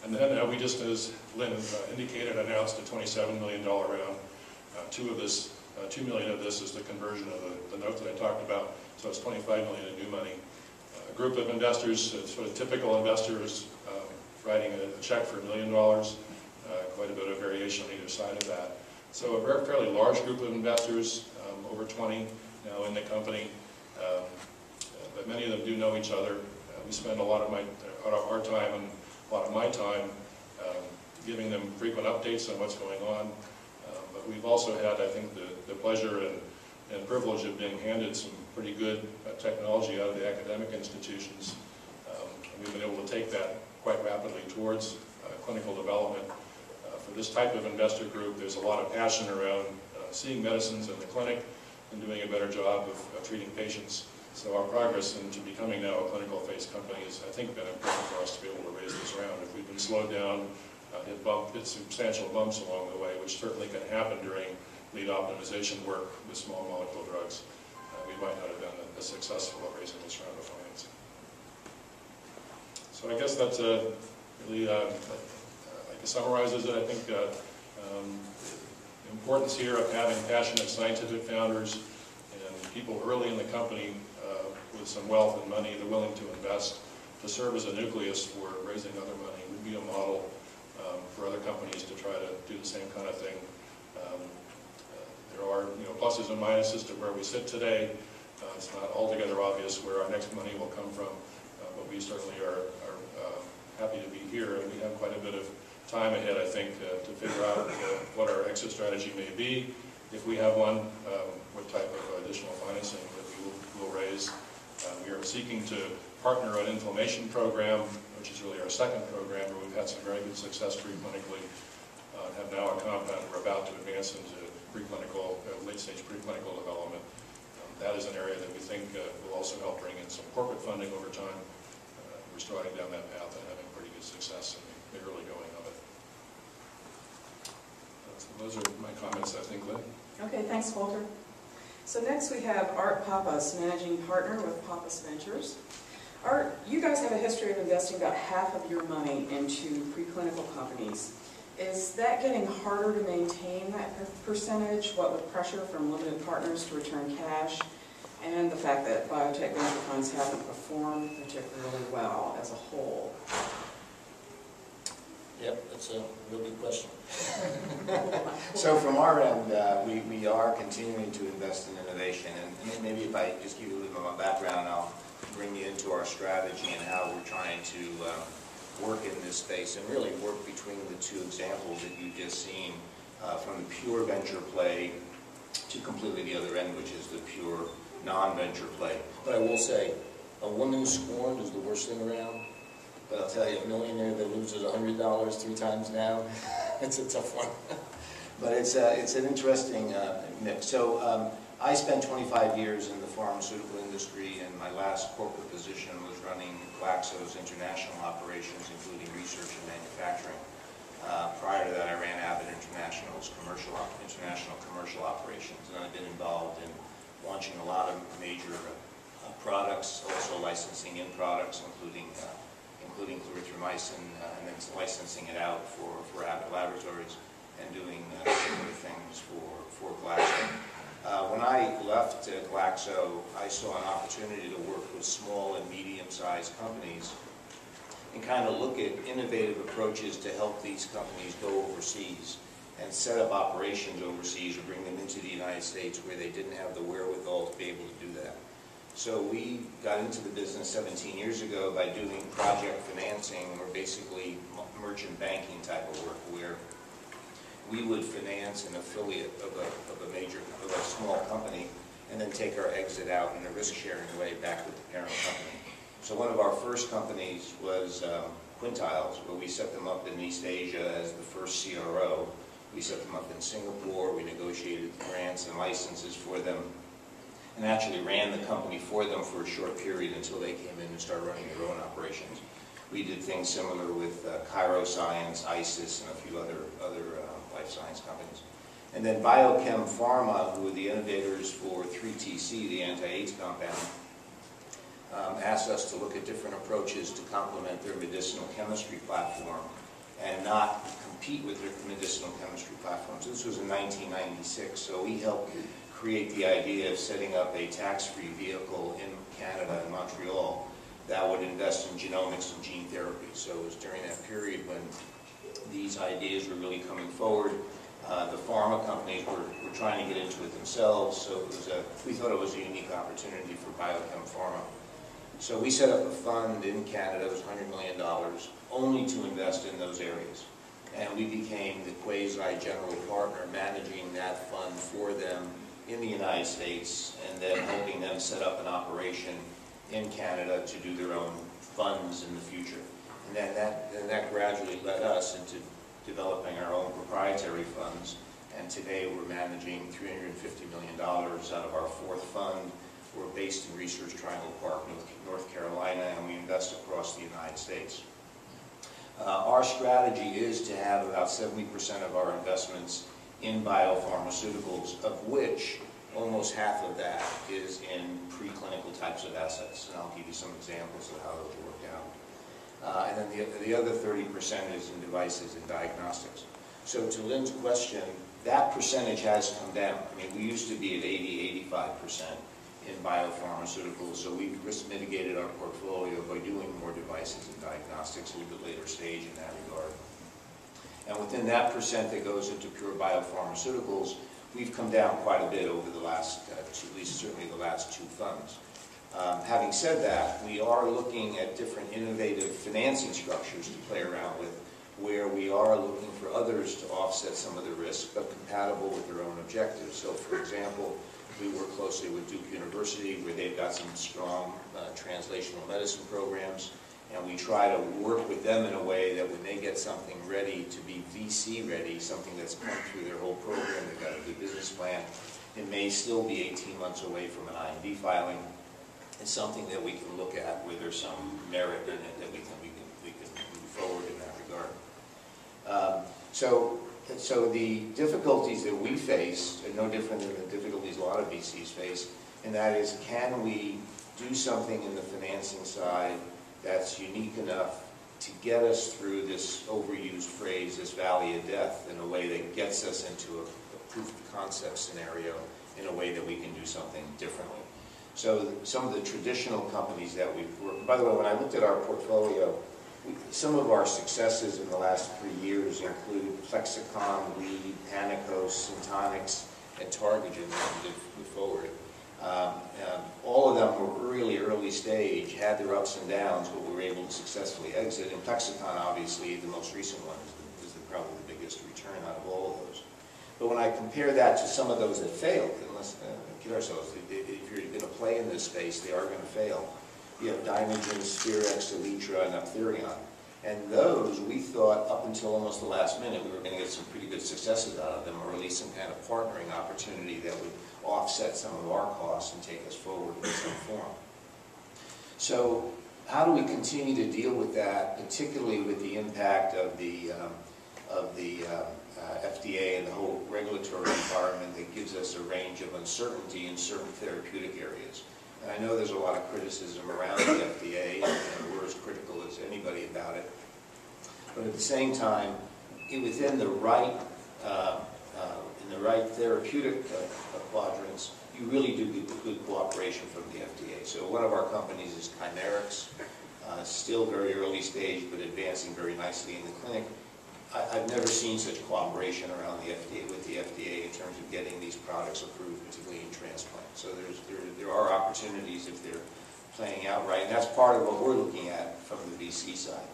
And then we just, as Lynn indicated, announced a $27 million round. $2 million of this is the conversion of the note that I talked about, so it's $25 million in new money. A group of investors, sort of typical investors, writing a check for $1 million, quite a bit of variation on either side of that. So a very fairly large group of investors, over 20 now in the company, but many of them do know each other. We spend a lot of our time and a lot of my time giving them frequent updates on what's going on. But we've also had, I think, the pleasure and privilege of being handed some pretty good technology out of the academic institutions. And we've been able to take that quite rapidly towards clinical development. For this type of investor group, there's a lot of passion around seeing medicines in the clinic and doing a better job of treating patients. So our progress into becoming now a clinical phase company has, I think, been important for us to be able to raise this round. If we've been slowed down, hit substantial bumps along the way, which certainly can happen during lead optimization work with small molecule drugs, we might not have been as successful at raising this round of financing. So I guess that's really, like, summarizes it. I think the importance here of having passionate scientific founders and people early in the company with some wealth and money they're willing to invest to serve as a nucleus for raising other money would be a model for other companies to try to do the same kind of thing. There are pluses and minuses to where we sit today. It's not altogether obvious where our next money will come from, but we certainly are happy to be here, and we have quite a bit of time ahead, I think, to figure out what our exit strategy may be, if we have one, what type of additional financing that we will raise. We are seeking to partner an inflammation program, which is really our second program, where we've had some very good success preclinically, have now a compound we're about to advance into preclinical, late-stage preclinical development. That is an area that we think will also help bring in some corporate funding over time. We're starting down that path and having pretty good success in the early going of it. So those are my comments, I think, Lynn. Okay, thanks, Walter. So next we have Art Pappas, Managing Partner with Pappas Ventures. Art, you guys have a history of investing about half of your money into preclinical companies. Is that getting harder to maintain that percentage, what with pressure from limited partners to return cash, and the fact that biotech venture funds haven't performed particularly well as a whole? Yep, that's a real good question. So from our end, we are continuing to invest in innovation, and maybe if I just give you a little bit of my background, I'll bring you into our strategy and how we're trying to work in this space and really work between the two examples that you've just seen, from the pure venture play to completely the other end, which is the pure non-venture play. But I will say, a woman scorned is the worst thing around. But I'll tell you, a millionaire that loses $100 3 times now, it's a tough one. But it's an interesting mix. So I spent 25 years in the pharmaceutical industry, and my last corporate position was running Glaxo's international operations, including research and manufacturing. Prior to that, I ran Abbott International's international commercial operations, and I've been involved in launching a lot of major products, also licensing in products, including clarithromycin, and then licensing it out for Abbott Laboratories, and doing similar things for Glaxo. When I left Glaxo, I saw an opportunity to work with small and medium-sized companies and kind of look at innovative approaches to help these companies go overseas and set up operations overseas or bring them into the United States where they didn't have the wherewithal to be able to do that. So we got into the business 17 years ago by doing project financing, or basically merchant banking type of work, where we would finance an affiliate of a small company and then take our exit out in a risk-sharing way back with the parent company. So one of our first companies was Quintiles, where we set them up in East Asia as the first CRO. We set them up in Singapore. We negotiated grants and licenses for them, and actually ran the company for them for a short period until they came in and started running their own operations. We did things similar with Cairo Science, ISIS, and a few other life science companies. And then Biochem Pharma, who were the innovators for 3TC, the anti-AIDS compound, asked us to look at different approaches to complement their medicinal chemistry platform and not compete with their medicinal chemistry platforms. This was in 1996, so we helped create the idea of setting up a tax-free vehicle in Canada, in Montreal, that would invest in genomics and gene therapy. So it was during that period when these ideas were really coming forward. The pharma companies were trying to get into it themselves, so it was we thought it was a unique opportunity for biochem pharma. So we set up a fund in Canada, it was $100 million, only to invest in those areas. And we became the quasi-general partner managing that fund for them in the United States, and then helping them set up an operation in Canada to do their own funds in the future. And then that gradually led us into developing our own proprietary funds, and today we're managing $350 million out of our fourth fund. We're based in Research Triangle Park, North Carolina, and we invest across the United States. Our strategy is to have about 70% of our investments in biopharmaceuticals, of which almost half of that is in preclinical types of assets. And I'll give you some examples of how those work out. And then the other 30% is in devices and diagnostics. So to Lynn's question, that percentage has come down. I mean, we used to be at 80, 85% in biopharmaceuticals, so we've risk mitigated our portfolio by doing more devices and diagnostics a little bit later stage in that regard. And within that percent that goes into pure biopharmaceuticals, we've come down quite a bit over the last, at least certainly the last two funds. Having said that, we are looking at different innovative financing structures to play around with, where we are looking for others to offset some of the risk, but compatible with their own objectives. So, for example, we work closely with Duke University, where they've got some strong translational medicine programs, and we try to work with them in a way that when they get something ready to be VC ready, something that's come through their whole program, they've got a good business plan, it may still be 18 months away from an IND filing. It's something that we can look at where there's some merit in it that we can move forward in that regard. So the difficulties that we face are no different than the difficulties a lot of VCs face, and that is, can we do something in the financing side that's unique enough to get us through this overused phrase, this valley of death, in a way that gets us into a proof of concept scenario in a way that we can do something differently. So some of the traditional companies that we've worked, by the way, when I looked at our portfolio, some of our successes in the last 3 years include Plexicon, Lead, Panicos, Syntonix, and Targogen that we move forward. All of them were really early stage, had their ups and downs, but we were able to successfully exit. And Plexicon, obviously, the most recent one, is probably the biggest return out of all of those. But when I compare that to some of those that failed, and let's kid ourselves, if you're going to play in this space, they are going to fail. You have Dynagen, Spirex, Elytra, and Aptherion. And those, we thought, up until almost the last minute, we were going to get some pretty good successes out of them, or at least some kind of partnering opportunity that would offset some of our costs and take us forward in some form. So how do we continue to deal with that, particularly with the impact of the FDA and the whole regulatory environment that gives us a range of uncertainty in certain therapeutic areas? And I know there's a lot of criticism around the FDA, and we're as critical as anybody about it. But at the same time, within the right therapeutic quadrants, you really do get good cooperation from the FDA. So one of our companies is Chimerix, still very early stage, but advancing very nicely in the clinic. I've never seen such cooperation around the FDA, with the FDA, in terms of getting these products approved, particularly in transplant. So there are opportunities if they're playing out right, and that's part of what we're looking at from the VC side.